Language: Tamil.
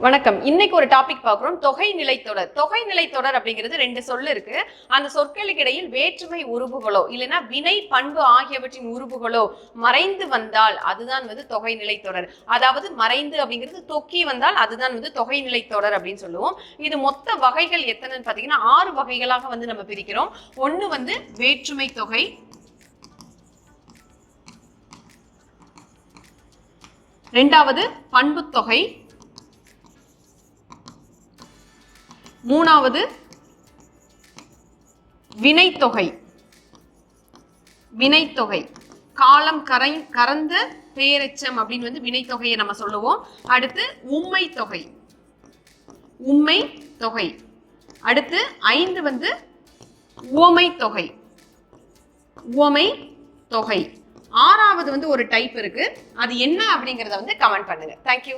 வணக்கம். இன்னைக்கு ஒரு டாபிக் பார்க்கிறோம். தொகை நிலைத்தொடர். தொகை நிலைத்தொடர் அப்படிங்கிறது ரெண்டு சொல் இருக்கு. அந்த சொற்களுக்கு இடையில் வேற்றுமை உருபுகளோ இல்லைன்னா வினை பண்பு ஆகியவற்றின் உருபுகளோ மறைந்து வந்தால் அதுதான் தொகை நிலைத்தொடர். அதாவது மறைந்து அப்படிங்கிறது தொக்கி வந்தால் அதுதான் தொகை நிலைத்தொடர் அப்படின்னு சொல்லுவோம். இது மொத்த வகைகள் எத்தனைன்னு பாத்தீங்கன்னா 6 வகைகளாக நம்ம பிரிக்கிறோம். ஒண்ணு வேற்றுமை தொகை, இரண்டாவது பண்பு தொகை, மூணாவது வினைத்தொகை. வினைத்தொகை காலம் கறந்த பேரெச்சம் அப்படின்னு வினைத்தொகையை நம்ம சொல்லுவோம். அடுத்து உம்மை தொகை, உம்மை தொகை. அடுத்து 5 உவமை தொகை, உவமை தொகை. 6வது ஒரு டைப் இருக்கு. அது என்ன அப்படிங்கறத கமெண்ட் பண்ணுங்க. தேங்க்யூ.